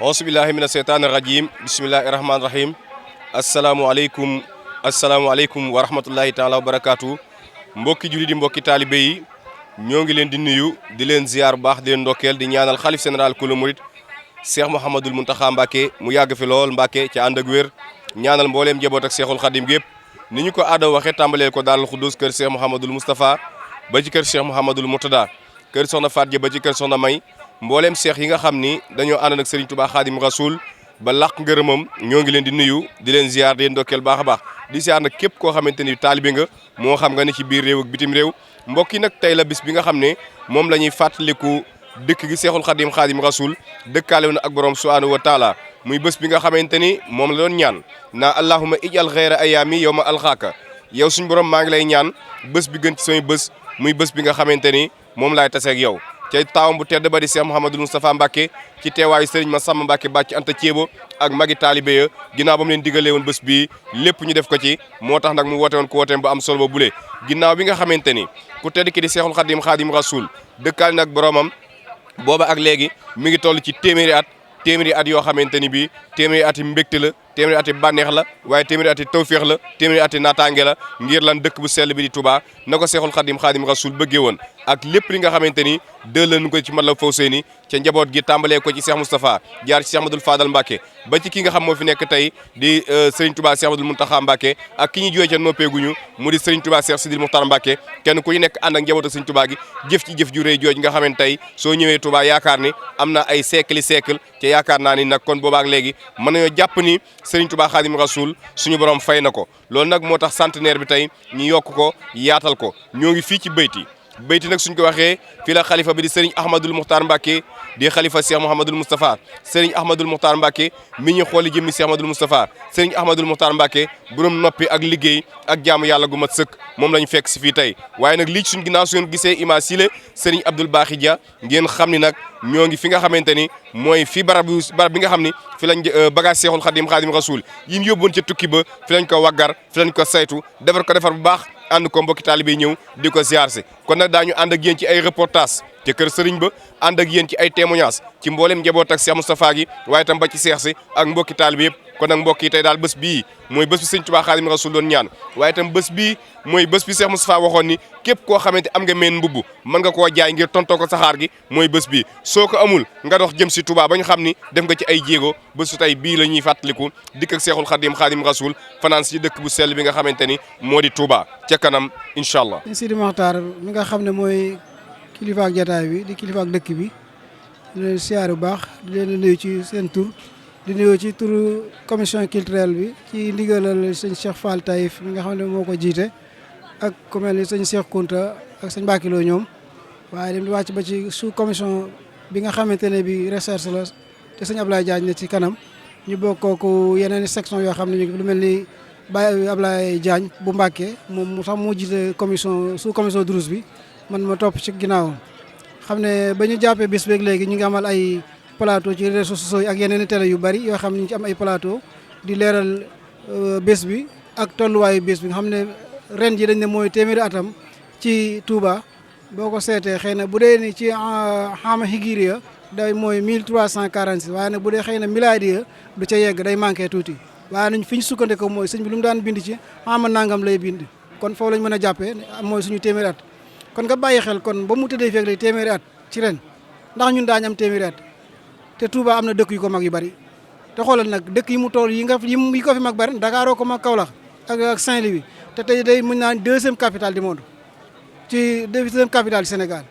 auzubillahi mina seytaani rajim bismillahi rahmaani rahim asalaamualeykum wa rahmatullahi taala wa barakaatu mbokki julli di mbokki taalibe yi ñoo ngi leen di nuyu di leen ziar bu baax di leen ndokkeel di ñaanal xalif général kulu murit Cheikh Mouhamadul Mountakha Mbacké mu yàgg fi lool Mbacké ci ànd ak wér ñaanal mbooleem njaboot ak Cheikhul Khadim gépp ni ñu ko aada waxee tàmbalee ko Daarul Xuddus kër Cheikh Mouhamadul Moustapha ba ci kër Cheikh Mouhamadul Murtada kër soxna Faat Ja ba ci kër soxna May mbooleem seex yi nga xam ni dañoo ànd ak Serigne Touba Khadim Rasoul ba làq ngërëmam ñoo ngi leen di nuyu di leen ziar di leen ndokkeel baax a baax di ziar nag képp koo xamante ni taalibe nga moo xam nga ne ci biir réew ak bitim réew mbokk yi nag tey la bis bi nga xam ne moom la ñuy fàttaliku dëkk gi Seexul Khadim Rasoul dëkkaale woon ak borom subhanahu wa taala muy bés bi nga xamante ni moom la doon ñaan naa allahumma ijal xayra ayaami yow ma alxaaka yow suñu borom maa ngi lay ñaan bés bi gën ci samay bés muy bés bi nga xamante ni moom laay taseeg yow ca taawam bu tedd ba di Cheikh Mouhamadul Moustapha Mbacké ci teewaayu Serigne Massamba Mbacké bàcc Anta Thiébo ak magi taalibe ya ginnaaw ba mu leen digalee woon bés bii lépp ñu def ko ci moo tax nag mu woote woon ko wooteem ba am solo ba bule ginnaaw bi nga xamante ni ku tedd ki di Seexul Khadim Rasoul dëkkaale nag boromam booba ak léegi mi ngi toll ci téeméeri at yoo xamante ni bii téeméeri at yi mbégte la téeméeri at yi bànneex la waaye téeméeri at yi tawféex la téeméeri at yi naataange la ngir lan dëkk bu sell bi di Touba na ko Seexul Khadim Rasoul bëggee woon ak lépp li nga xamante ni dëllanu ko ci Matlabul Fawzayni ca njaboot gi tàmbalee ko ci Cheikh Moustapha jaar ci Cheikh Ahmadoul Fadal Mbacké ba ci ki nga xam moo fi nekk tey di Serigne Touba Cheikh Ahmadoul Mountakha Mbacké ak ki ñu jooy ca noppeeguñu mu di Serigne Touba Cheikh Sidil Mokhtar Mbacké kenn ku ñu nekk ànd ak njaboot ak Serigne Touba gi jëf ci jëf ju rëy jooj nga xamante tey soo ñëwee Touba yaakaar ni am na ay siècle ca yaakaar naa ni nag kon boobaak léegi mën nañoo jàpp ni Serigne Touba Khadim Rasoul suñu borom fay na ko loolu nag moo tax centenaire bi tey ñu yokk ko yaatal ko ñoo ngi fii ci bayti nag suñ ko waxee fii la xalifa bi di Serigne Ahmadoul Mokhtar Mbacké di xalifa Cheikh Mouhamadul Moustapha Serigne Ahmadoul Mokhtar Mbacké mi ñu xooli jëmmi Cheikh Ahmadoul Moustapha Serigne Ahmadoul Mokhtar Mbacké borom noppi ak liggéey ak jaamu yàlla gu mat sëkk moom lañu fekk si fii tey waaye nag lii suñ ginnaaw su ngeen gisee image sile Serigne Abdoul Bakhi Dia ngeen xam ni nag ñoo ngi fi nga xamante ni mooy fi barab bi nga xam ni fi lañ bagage Seexul Khadim Rasoul yi mu yóbboon ca tukki ba fi lañ ko waggar fi lañ ko saytu defar bu baax ànd ko mbokki taalibe yi ñëw di ko ziar si kon nag daañu ànd ak yéen ci ay reportage te kër sëriñ ba ànd ak yéen ci ay témoignage ci mboolem njaboot ak Cheikh Moustapha gi waaye tam ba ci seex si ak mbokki taalibe yëpp kon nag mbokk yi tey daal bés bii mooy bés bi Sëriñ Tuubaa Xaadimu Rasuul doon ñaan waaye tam bés bii mooy bés bi Cheikh Moustapha waxoon ni képp koo xamante am nga meen mbubb mën nga koo jaay ngir tontoo ko saxaar gi mooy bés bii soo ko amul nga dox jëm si Touba ba ñu xam ni def nga ci ay jéego bésu tey bii la ñuy fàttaliku dikk ak Seexul Xaadimu Rasuul fanaan si dëkk bu sell bi nga xamante ni moo di Touba ca kanam incha allah. Sidi Mokhtar mi nga xam ne mooy kilifa ak jataay bi di kilifa ak dëkk bi di leen siyaar bu baax di leen nuyu ci seen tur di nuyu ci turu commission culturelle bi ci ndigalal sëñ Cheikh Fall Taïf mi nga xam ne moo ko jiite ak ku mel ni sëñ Cheikh Kounta ak sëñ Mbacke Lo ñoom waaye dem di wàcc ba ci sous commission bi nga xamante ne bi recherche la te sëñ Ablaye Diagne ne ci kanam ñu bokk ko yeneen section yoo xam ne ñu lu mel ni Baye Ablaye Diagne bu Mbacke moom sax moo jiite commission sous commission douze bi man ma topp ci ginnaawam xam ne ba ñu jàppee bis beeg léegi ñu ngi amal ay plateau ci réseaux sociaux yi ak yeneen i télé yu bari yoo xam ne ñu ci am ay plateau di leeral bés bi ak tolluwaayu bés bi nga xam ne ren ji dañ ne mooy téeméeri atam ci Touba boo ko seetee xëy na bu dee ni ci xaama hijriya day mooy 1346 waaye nag bu dee xëy na miladiya du ca yegg day manqué tuuti waaye nañ fi ñu sukkandiku mooy sëñ bi lu mu daan bind ci xaama nangam lay bind kon foofu lañ mën a jàppee mooy suñu téeméeri at kon nga bàyyi xel kon ba mu tëddee feeg lay téeméeri at ci ren ndax ñun daañu am téeméeri at te Touba am na dëkk yu ko mag yu bari te xoolal nag dëkk yi mu toll yi ko fi mag bari Dakar ko mag Kaolack ak Saint-Louis te tey day mën naa deuxième capitale du monde ci deuxième capitale du Sénégal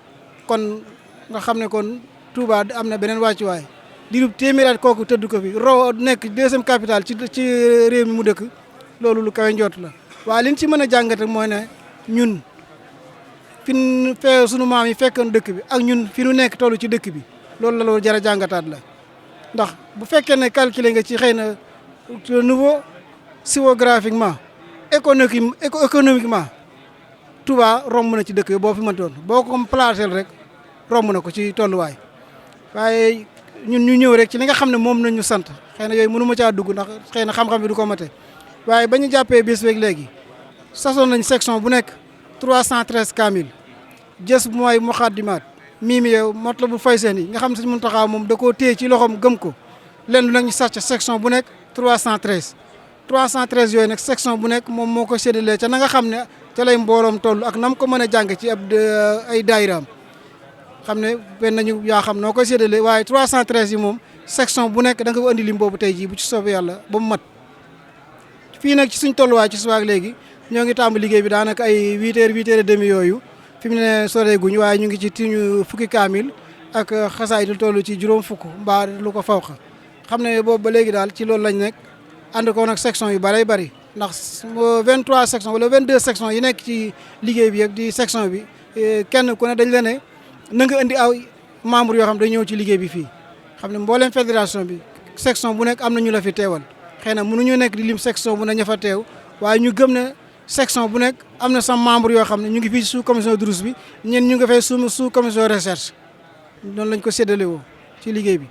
kon nga xam ne kon Touba am na beneen wàccuwaay diirub téeméeri at kooku tëdd ko fi nekk deuxième capitale ci réew mi mu dëkk loolu lu kawe njort la waaye li ñu ci mën a jàngate mooy ne ñun sunu maam yi fekkoon dëkk bi ak ñun fi nu nekk tollu ci dëkk bi loolu jar a jàngataat la ndax bu fekkee ne calculer nga ci xëy na niveau géographiquement économiquement Touba romb na ci dëkk yi boo fi mën doon boo ko placé rek romb na ko ci tolluwaay waaye ñun ñu ñëw rek ci li nga xam ne moom nañ ñu sant xëy na yooyu mënu ma caa dugg ndax xëy na xam-xam bi du ko mate waaye ba ñu jàppee bés beeg léegi sasoon nañ section bu nekk 313 kamil jës mooy muxaddimaat mii mi yow Matlabul Fawzayni nga xam ne Sëñ Muntaxa moom da koo téye ci loxoom gëm ko lenn lu nag ñu sax ca section bu nekk 313 yooyu nag section bu nekk moom moo ko séddalee ca na nga xam ne ca lay mbooloom toll ak nam ko mën a jàng ci ay daayiraam xam ne benn nañu yaa xam noo koy séddalee waaye 313 yi moom section bu nekk da nga ko andi lim boobu tey jii bu ci soobee yàlla ba mu mat fii nag ci suñ tolluwaay ci subaak léegi ñoo ngi tàmbali liggéey bi daanaka ay 8h yooyu fi mu ne soreeguñ waaye ñu ngi ci tiñu fukki kaamil ak xasaay du toll ci juróom fukk mbaa lu ko fawqa xam ne boobu ba léegi daal ci loolu lañ nekk ànd ko nag section yu bëree bëri ndax 23 section wala 22 section yi nekk ci liggéey bi yëpp di section bi kenn ku ne dañ la ne na nga indi ay membre yoo xam dañ ñëw ci liggéey bi fii xam ne mbooleem fédération bi section bu nekk am na ñu la fi teewal xëy na mënuñu nekk di lim section bu ne ña fa teew waaye ñu gëm ne section bu nekk am na sa membre yoo xam ne ñu ngi fii sous commission Durus bi ñeen ñu ngi fay sous commission recherche noonu lañ ko séddale woo ci liggéey bi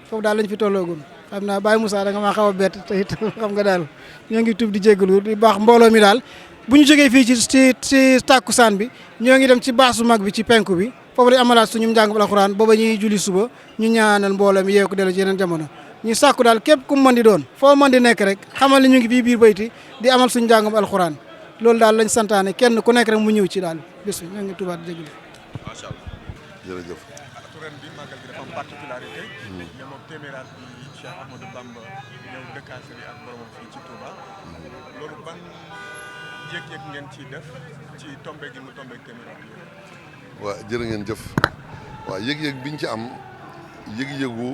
foofu daal lañ fi tolloogum xam naa Baye Moussa da nga maa xaw a bett te it xam nga daal ñoo ngi tub di jégalu di baax mbooloo mi daal bu ñu jógee fii ci tàkkusaan bi ñoo ngi dem ci baasu mag bi ci penku bi foofu lañ amalaat suñu njàngum alxuraan booba ñuy julli suba ñu ñaanal mbooloo mi yeewu ko dellu ci yeneen jamono ñu sàkku daal képp ku mu mën di doon foo mën di nekk rek xamal ni ñu ngi fii biir bayti di amal suñu njàngum alxuraan loolu daal lañ santaane kenn ku nekk rek mu ñëw ci daal bés bi ñoo ngi tubaat jégalu. macha allah jërëjëf. ren bi màggal gi dafa am particularité. ñoom ak téeméeraat bi Cheikh Ahmadou Bamba ñëw dëkkaasali ak boromam fii ci Touba. loolu ban yëg-yëg ngeen ciy def ci tombe gi mu tombe téeméeraat yi. waaw jërë ngeen jëf waaw yëg-yëg biñ ci am yëg-yëgu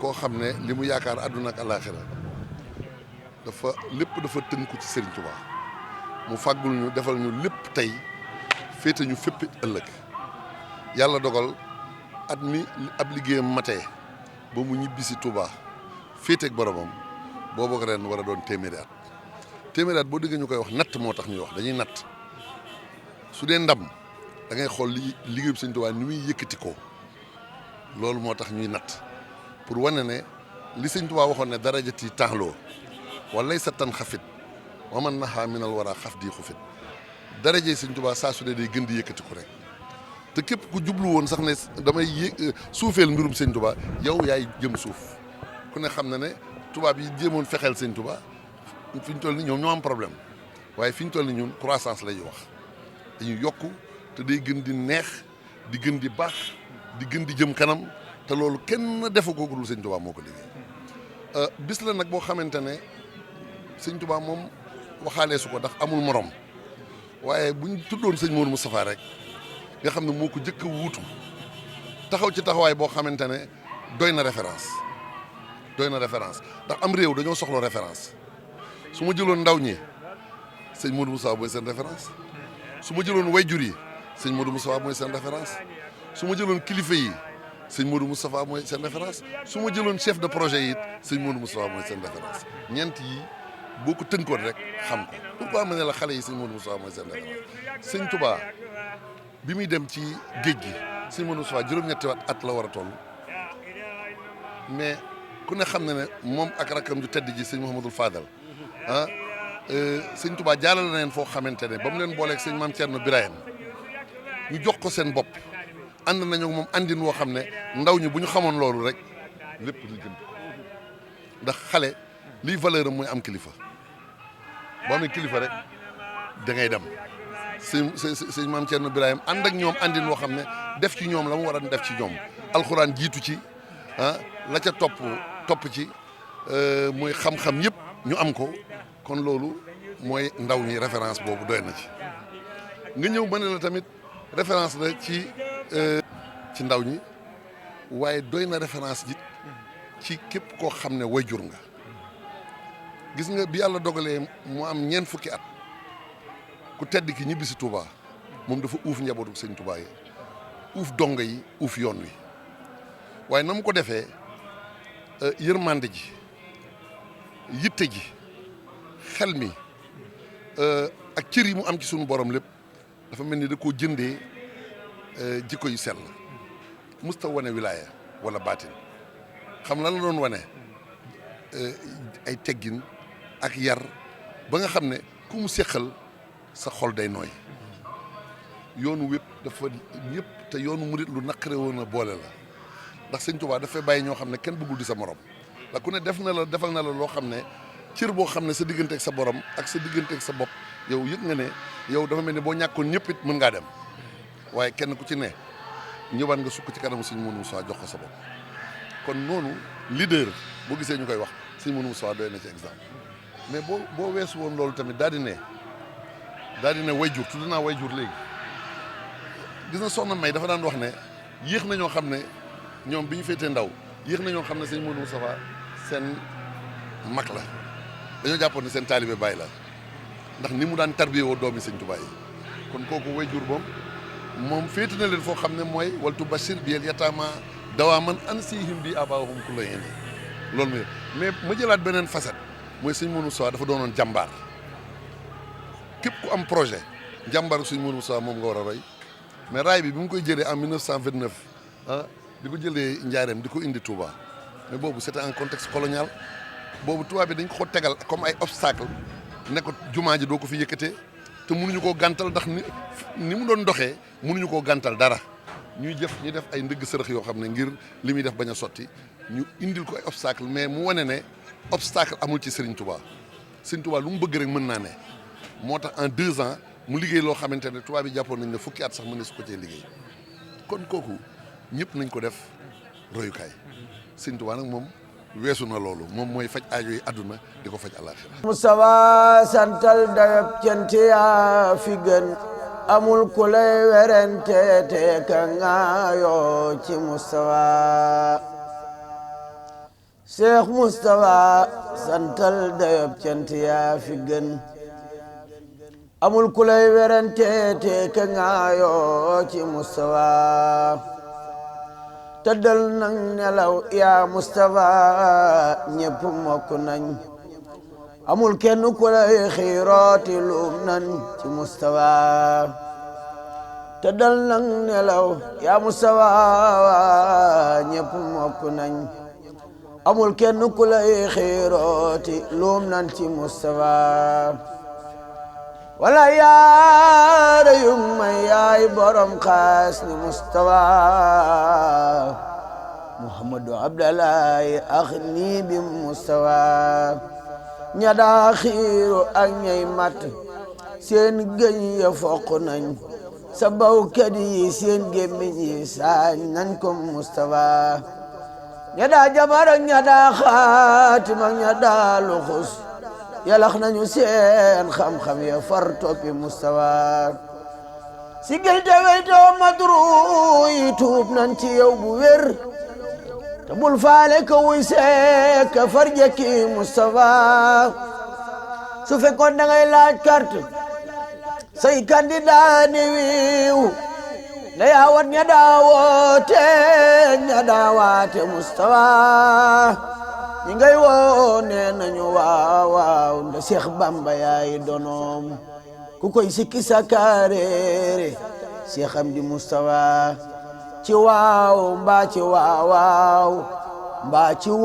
koo xam ne li mu yaakaar àdduna ak àllaaxira dafa lépp dafa tënku ci Serigne Touba mu fàggul ñu defal ñu lépp tey féete ñu fépp ëllëg yàlla dogal at mi ab liggéeyam matee ba mu ñibbi si Touba féeteeg boromam boobu ren war a doon téeméeri at boo déggee ñu koy wax natt moo tax ñuy wax dañuy natt su dee ndam da ngay xool liggéey bi Serigne Touba ni muy yëkkati ko loolu moo tax ñuy natt pour wane ne li Serigne Touba waxoon ne darajati taaxloo walay sa tan xafit waman naxaa minal war a xaf di xufit darajee Sëñ Tuubaa saa su dee day gën di yëkkati ko rek te képp ku jublu woon sax ne damay suufeel mbirum Sëñ Tuubaa yow yaay jëm suuf ku ne xam na ne tubaab yi jéemoon fexeel Sëñ Tuubaa fi ñu toll ni ñoom ñoo am problème waaye fi ñu toll ni ñun croissance lay wax dañuy yokku te day gën di neex di gën di baax di gën di jëm kanam te loolu kenn defu ko dul Sëñ Tuubaa moo ko liggéey bis la nag boo xamante ne Sëñ Tuubaa moom waxaalee su ko ndax amul morom waaye buñ tuddoon sëñ Modou Moustapha rek nga xam ne moo ko jëkk a wuutu taxaw ci taxawaay boo xamante ne doy na référence ndax am réew dañoo soxla référence su ma jëloon ndaw ñi sëñ Modou Moustapha mooy seen référence su ma jëloon wayjur yi sëñ Modou Moustapha mooy seen référence su ma jëloon kilifa yi sëñ Modou Moustapha mooy seen référence su ma jëloon chef de projet yi sëñ Modou Moustapha mooy seen référence ñeent yi boo ko tënkoon rek xam ko pourquoi ma ne la xale yi sëñ Modou Moustapha mooy seen référence sëñ Touba bi muy dem ci géej gi sëñ Modou Moustapha juróom-ñetti at la war a toll mais ku ne xam na ne moom ak rakam ju tedd ji sëñ Mouhamadul Fadal sëñ Touba jaalal na leen foo xamante ne ba mu leen booleeg sëñ Maam Thierno Birahim ñu jox ko seen bopp ànd nañu moom àndin woo xam ne ndaw ñi bu ñu xamoon loolu rek lépp lu jëm ndax xale liy valeur am mooy am kilifa boo amee kilifa rek da ngay dem sëñ Maam Thierno Birahim ànd ak ñoom àndin woo xam ne def ci ñoom la mu war a def ci ñoom alxuraan jiitu ci la ca topp ci mooy xam-xam yëpp ñu am ko kon loolu mooy ndaw ñi référence boobu doy na ci nga ñëw ba ne la tamit référence la ci ndaw ñi waaye doy na référence ji ci képp koo xam ne wayjur nga gis nga bi yàlla dogalee mu am ñeent fukki at ku tedd ki ñibbi si Touba moom dafa uuf njabootu sëñ Touba yi uuf donga yi uuf yoon wi waaye na mu ko defee yërmande ji yitte ji xel mi ak cër yi mu am ci sunu borom lépp dafa mel ni da koo jëndee jikko yu sell musta wane wilaaya wala baatin xam lan la doon wane ay teggin ak yar ba nga xam ne ku mu séqal sa xol day nooy yoonu wépp dafa ñëpp te yoonu murit lu naqare woon a boole la ndax sëñ Tuubaa dafay bàyyi ñoo xam ne kenn bëggul di sa morom la ku ne defal na la loo xam ne cër boo xam ne sa diggante ak sa borom ak sa diggante ak sa bopp yow yëg nga ne yow dafa mel ni boo ñàkkoon ñëpp it mën ngaa dem waaye kenn ku ci ne ñëwaat nga sukk ci kanamu sëñ Modou Moustapha jox ko sa bopp kon noonu leader boo gisee ñu koy wax sëñ Modou Moustapha doy na ci exemple mais boo weesu woon loolu tamit daal di ne wayjur tudd naa wayjur léegi gis na soxna May dafa daan wax ne yéex na ñoo xam ne ñoom bi ñu féetee ndaw yéex na ñoo xam ne sëñ Modou Moustapha seen mag la dañoo jàppoon ne seen taalibe Baay la ndax ni mu daan tarbiyee woo doomi sëñ Tuubaa yi kon kooku wayjur moom féete na leen foo xam ne mooy waltu bashir bi el yataama dawaa man ansihim bi abaahum ku la yéene loolu mais ma jëlaat beneen facette mooy sëñ Modou Moustapha dafa doonoon jàmbaar képp ku am projet jàmbaaru sëñ Modou Moustapha moom nga war a roy mais raay bi mu koy jëlee en 1929 di ko jëlee Njaareem di ko indi Touba mais boobu c'était un contexte colonial boobu tubaab bi dañ ko tegal comme ay obstacle ne ko jumaa ji doo ko fi yëkkatee te mënuñu koo gàntal ndax ni mu doon doxee mënuñu koo gàntal dara ñu def ay ndëgg sërëx yoo xam ne ngir li muy def bañ a sotti ñu indil ko ay obstacle mais mu wane ne obstacle amul ci Serigne Touba Serigne Touba lu mu bëgg rek mën naa ne moo tax en 2 ans mu liggéey loo xamante ne tubaab bi jàppoon nañ ne fukki at sax mën na su ko cee liggéey kon kooku ñëpp nañ ko def royukaay Serigne Touba nag moom weesu na loolu moom mooy faj aajo yi àdduna di ko faj àllaaxira. Moustapha santal dayab cant yaa fi gën amul ku lay werante te ka ngaayoo ci Moustapha Cheikh Moustapha santal dayab cant yaa fi gën amul ku lay werante te ka ngaayoo ci Moustapha tëddal nang nelaw yaa Moustapha ñépp mokk nañ amul kenn ku lay xiirooti luum nañ ci Moustapha tëddal nang nelaw yaa Moustapha ñépp mokk nañ amul kenn ku lay xiirooti luum nañ ci Moustapha wala yaara yung may yaay borom xaas ni Moustapha Muhammadu Abdallahi ax nii bi Moustapha ña daa xiiru ak ñay mat seen gëñ ya foq nañ sa bawkat yi seen gémmiñ yi saañ nañ ko Moustapha ña daa jabar ak ña daa xaatim ak ña daa luxus yalax nañu seen xam-xam ya far toppi Moustapha sigil te weytoo madru yi tuub nañ ci yow bu wér te bul faale ka wuy seek ka far jekki Moustapha su fekkoon da ngay laaj carte say candidat ni wiiw na yaawat ña daawoote ña daawaate Moustapha ñi ngay woo nee nañu waaw waaw nda Cheikh Bamba yaay donoom ku koy sikki sakareere Cheikh Amdi Moustapha ci waaw mbaa ci waaw waaw mbaa ci